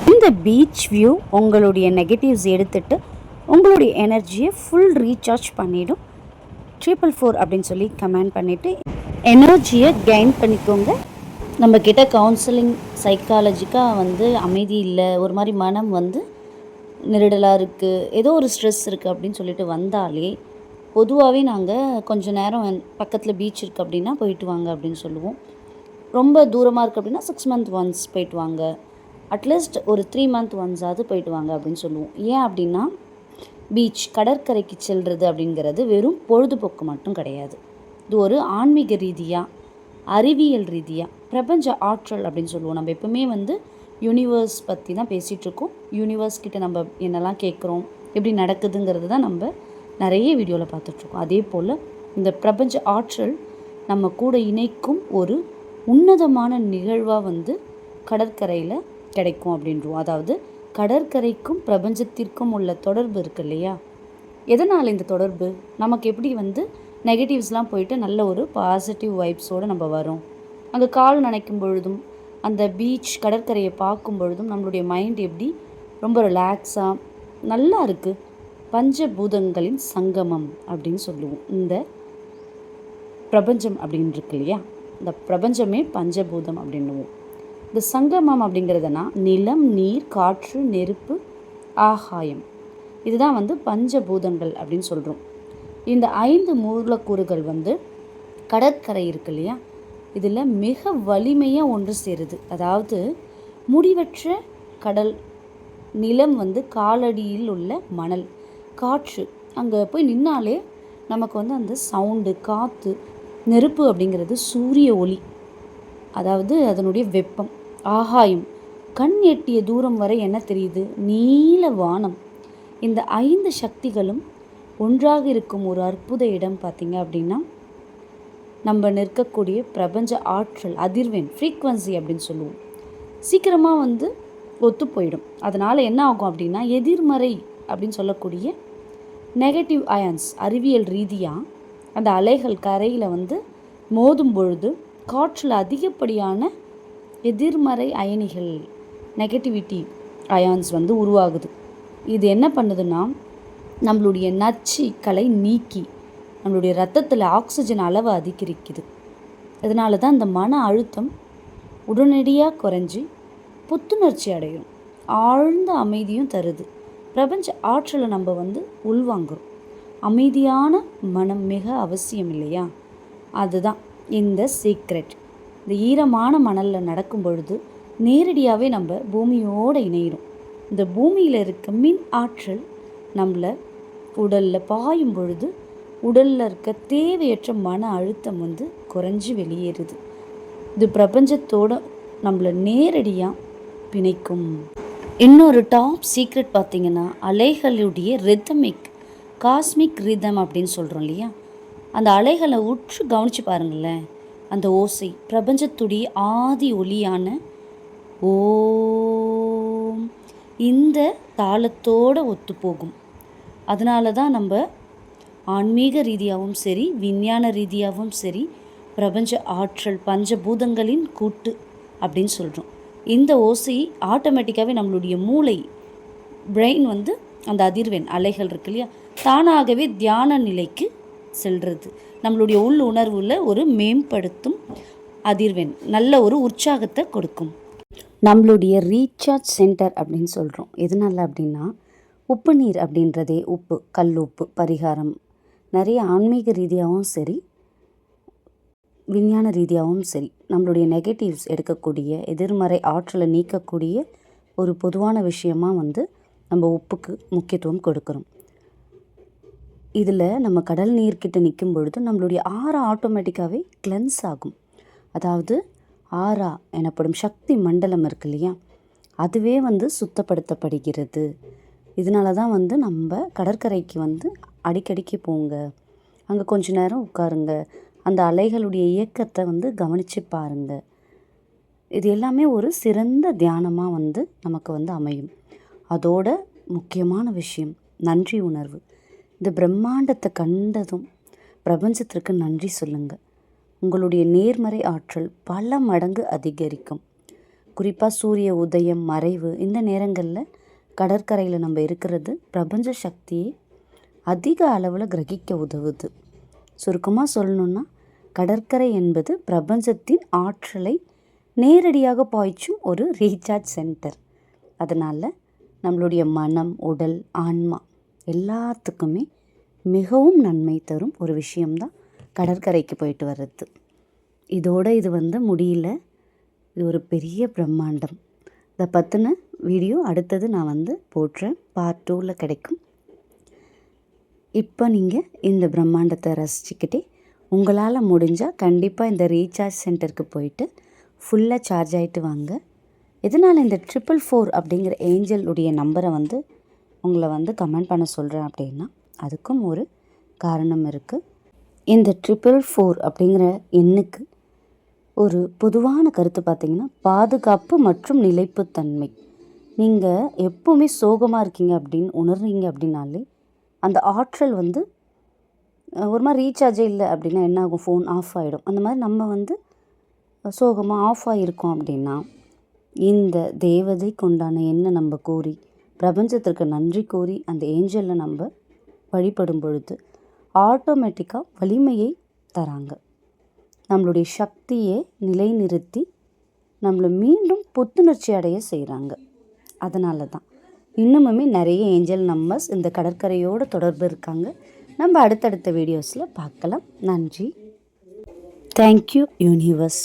இந்த beach view உங்களுடைய negatives எடுத்துட்டு உங்களுடைய எனர்ஜியை ஃபுல் ரீசார்ஜ் பண்ணிவிடும். 444 அப்படின்னு சொல்லி கமெண்ட் பண்ணிவிட்டு எனர்ஜியை கெயின் பண்ணிக்கோங்க. நம்மக்கிட்ட கவுன்சிலிங் சைக்காலஜிக்காக வந்து அமைதி இல்லை, ஒரு மாதிரி மனம் வந்து நெருடலாக இருக்குது, ஏதோ ஒரு ஸ்ட்ரெஸ் இருக்குது அப்படின்னு சொல்லிட்டு வந்தாலே பொதுவாகவே நாங்கள் கொஞ்சம் நேரம் பக்கத்தில் பீச் இருக்குது அப்படின்னா போயிட்டு வாங்க அப்படின்னு சொல்லுவோம். ரொம்ப தூரமாக இருக்குது அப்படின்னா 6 month ஒன்ஸ் போயிட்டு வாங்க, அட்லீஸ்ட் ஒரு 3 month ஒன்ஸாவது போயிட்டு வாங்க அப்படின்னு சொல்லுவோம். ஏன் அப்படின்னா பீச் கடற்கரைக்கு செல்வது அப்படிங்கிறது வெறும் பொழுதுபோக்கு மட்டும் கிடையாது. இது ஒரு ஆன்மீக ரீதியாக, அறிவியல் ரீதியாக, பிரபஞ்ச ஆற்றல் அப்படின்னு சொல்லுவோம். நம்ம எப்பவுமே வந்து யூனிவர்ஸ் பற்றி தான் பேசிகிட்ருக்கோம். யூனிவர்ஸ் கிட்ட நம்ம என்னெல்லாம் கேட்குறோம், எப்படி நடக்குதுங்கிறது தான் நம்ம நிறைய வீடியோவில் பார்த்துட்ருக்கோம். அதே போல் இந்த பிரபஞ்ச ஆற்றல் நம்ம கூட இணைக்கும் ஒரு உன்னதமான நிகழ்வாக வந்து கடற்கரையில் கிடைக்கும் அப்படின்றோம். அதாவது கடற்கரைக்கும் பிரபஞ்சத்திற்கும் உள்ள தொடர்பு இருக்குது இல்லையா? எதனால் இந்த தொடர்பு? நமக்கு எப்படி வந்து நெகட்டிவ்ஸ்லாம் போயிட்டு நல்ல ஒரு பாசிட்டிவ் வைப்ஸோடு நம்ம வரோம். அங்கே கால் நனைக்கும் பொழுதும், அந்த பீச் கடற்கரையை பார்க்கும் பொழுதும் நம்மளுடைய மைண்ட் எப்படி ரொம்ப ரிலாக்ஸாக நல்லா இருக்குது. பஞ்சபூதங்களின் சங்கமம் அப்படின்னு சொல்லுவோம். இந்த பிரபஞ்சம் அப்படின்னு இருக்கு இல்லையா, இந்த பிரபஞ்சமே பஞ்சபூதம் அப்படின்னுவோம். இந்த சங்கமம் அப்படிங்கிறதுனா நிலம், நீர், காற்று, நெருப்பு, ஆகாயம், இதுதான் வந்து பஞ்சபூதங்கள் அப்படின்னு சொல்கிறோம். இந்த 5 மூலக்கூறுகள் வந்து கடற்கரை இருக்கு இல்லையா, இதில் மிக வலிமையாக ஒன்று சேருது. அதாவது முடிவற்ற கடல், நிலம் வந்து காலடியில் உள்ள மணல், காற்று அங்கே போய் நின்னாலே நமக்கு வந்து அந்த சவுண்டு, காற்று, நெருப்பு அப்படிங்கிறது சூரிய ஒளி, அதாவது அதனுடைய வெப்பம், ஆகாயம், கண் எட்டிய தூரம் வரை என்ன தெரியுது? நீல வானம். இந்த 5 சக்திகளும் ஒன்றாக இருக்கும் ஒரு அற்புத இடம் பார்த்திங்க அப்படின்னா நம்ம நிற்கக்கூடிய பிரபஞ்ச ஆற்றல், அதிர்வெண், ஃப்ரீக்வன்சி அப்படின்னு சொல்லுவோம். சீக்கிரமாக வந்து ஒத்து போயிடும். அதனால் என்ன ஆகும் அப்படின்னா எதிர்மறை அப்படின்னு சொல்லக்கூடிய நெகட்டிவ் அயான்ஸ், அறிவியல் ரீதியாக அந்த அலைகள் கரையில் வந்து மோதும் பொழுது காற்றில் அதிகப்படியான எதிர்மறை அயனிகள், நெகட்டிவிட்டி அயான்ஸ் வந்து உருவாகுது. இது என்ன பண்ணுதுன்னா நம்மளுடைய நச்சுக்களை நீக்கி நம்மளுடைய ரத்தத்தில் ஆக்சிஜன் அளவை அதிகரிக்குது. இதனால தான் இந்த மன அழுத்தம் உடனடியாக குறைஞ்சி புத்துணர்ச்சி அடையும், ஆழ்ந்த அமைதியும் தருது. பிரபஞ்ச ஆற்றலை நம்ம வந்து உள்வாங்குறோம். அமைதியான மனம் மிக அவசியம் இல்லையா? அதுதான் இந்த சீக்ரெட். இந்த ஈரமான மணலில் நடக்கும் பொழுது நேரடியாகவே நம்ம பூமியோடு இணைகிறோம். இந்த பூமியில் இருக்க மின் ஆற்றல் நம்மளை உடலில் பாயும் பொழுது உடலில் இருக்க தேவையற்ற மன அழுத்தம் வந்து குறைஞ்சி வெளியேறுது. இது பிரபஞ்சத்தோடு நம்மளை நேரடியாக பிணைக்கும். இன்னொரு டாப் சீக்ரெட் பார்த்திங்கன்னா அலைகளுடைய ரிதமிக், காஸ்மிக் ரிதம் அப்படின்னு சொல்கிறோம் இல்லையா, அந்த அலைகளை உற்று கவனித்து பாருங்களேன். அந்த ஓசை பிரபஞ்சத்துடைய ஆதி ஒலியான ஓம் இந்த தாளத்தோடு ஒத்து போகும். அதனால தான் நம்ம ஆன்மீக ரீதியாகவும் சரி, விஞ்ஞான ரீதியாகவும் சரி, பிரபஞ்ச ஆற்றல் பஞ்சபூதங்களின் கூட்டு அப்படின்னு சொல்கிறோம். இந்த ஓசை ஆட்டோமேட்டிக்காகவே நம்மளுடைய மூளை, பிரெயின் வந்து அந்த அதிர்வெண் அலைகள் இருக்கு இல்லையா, தானாகவே தியான நிலைக்கு செல்றது. நம்மளுடைய உள் உணர்வில் ஒரு மேம்படுத்தும் அதிர்வெண், நல்ல ஒரு உற்சாகத்தை கொடுக்கும். நம்மளுடைய ரீசார்ஜ் சென்டர் அப்படின்னு சொல்கிறோம். எதனால அப்படின்னா உப்பு நீர் அப்படின்றதே, உப்பு, கல் உப்பு, பரிகாரம், நிறைய ஆன்மீக ரீதியாகவும் சரி, விஞ்ஞான ரீதியாகவும் சரி, நம்மளுடைய நெகட்டிவ்ஸ் எடுக்கக்கூடிய, எதிர்மறை ஆற்றலை நீக்கக்கூடிய ஒரு பொதுவான விஷயமாக வந்து நம்ம உப்புக்கு முக்கியத்துவம் கொடுக்குறோம். இதில் நம்ம கடல் நீர்கிட்ட நிற்கும் பொழுது நம்மளுடைய ஆறா ஆட்டோமேட்டிக்காகவே கிளென்ஸ் ஆகும். அதாவது ஆறா எனப்படும் சக்தி மண்டலம் இருக்கு இல்லையா, அதுவே வந்து சுத்தப்படுத்தப்படுகிறது. இதனால தான் வந்து நம்ம கடற்கரைக்கு வந்து அடிக்கடிக்கு போங்க, அங்கே கொஞ்ச நேரம் உட்காருங்க, அந்த அலைகளுடைய இயக்கத்தை வந்து கவனித்து பாருங்கள். இது எல்லாமே ஒரு சிறந்த தியானமாக வந்து நமக்கு வந்து அமையும். அதோட முக்கியமான விஷயம் நன்றி உணர்வு. இந்த பிரம்மாண்டத்தை கண்டதும் பிரபஞ்சத்திற்கு நன்றி சொல்லுங்கள். உங்களுடைய நேர்மறை ஆற்றல் பல மடங்கு அதிகரிக்கும். குறிப்பாக சூரிய உதயம், மறைவு இந்த நேரங்களில் கடற்கரையில் நம்ம இருக்கிறது பிரபஞ்ச சக்தியை அதிக அளவில் கிரகிக்க உதவுது. சுருக்கமாக சொல்லணுன்னா, கடற்கரை என்பது பிரபஞ்சத்தின் ஆற்றலை நேரடியாக பாய்ச்சும் ஒரு ரீசார்ஜ் சென்டர். அதனால் நம்மளுடைய மனம், உடல், ஆன்மா எல்லாத்துக்குமே மிகவும் நன்மை தரும் ஒரு விஷயம்தான் கடற்கரைக்கு போயிட்டு வர்றது. இதோடு இது முடியல. இது ஒரு பெரிய பிரம்மாண்டம். இதை பற்றின வீடியோ அடுத்தது நான் போடுறேன். பார்ட் 2ல் கிடைக்கும். இப்போ நீங்கள் இந்த பிரம்மாண்டத்தை ரசிச்சுக்கிட்டே உங்களால் முடிஞ்சால் கண்டிப்பாக இந்த ரீசார்ஜ் சென்டருக்கு போயிட்டு ஃபுல்லாக சார்ஜ் ஆகிட்டு வாங்க. எதனால் இந்த 444 அப்படிங்கிற ஏஞ்சலுடைய நம்பரை உங்களை கமெண்ட் பண்ண சொல்கிறேன் அப்படின்னா, அதுக்கும் ஒரு காரணம் இருக்குது. இந்த 444 அப்படிங்கிற எண்ணுக்கு ஒரு பொதுவான கருத்து பார்த்திங்கன்னா, பாதுகாப்பு மற்றும் நிலைப்புத்தன்மை. நீங்கள் எப்போவுமே சோகமாக இருக்கீங்க அப்படின்னு உணர்றீங்க அப்படின்னாலே அந்த ஆற்றல் ஒரு மாதிரி ரீசார்ஜே இல்லை அப்படின்னா என்ன ஆகும்? ஃபோன் ஆஃப் ஆகிடும். அந்த மாதிரி நம்ம சோகமாக ஆஃப் ஆகிருக்கோம் அப்படின்னா இந்த தேவதைக்கு உண்டான எண்ணை நம்ம கூறி பிரபஞ்சத்திற்கு நன்றி கூறி அந்த ஏஞ்சலில் நம்ம வழிபடும் பொழுது ஆட்டோமேட்டிக்காக வலிமையை தராங்க. நம்மளுடைய சக்தியை நிலைநிறுத்தி நம்மளை மீண்டும் புத்துணர்ச்சி அடைய செய்கிறாங்க. அதனால தான் இன்னுமுமே நிறைய ஏஞ்சல் நம்பர்ஸ் இந்த கடற்கரையோடு தொடர்பு இருக்காங்க. நம்ம அடுத்தடுத்த வீடியோஸில் பார்க்கலாம். நன்றி. Thank you universe.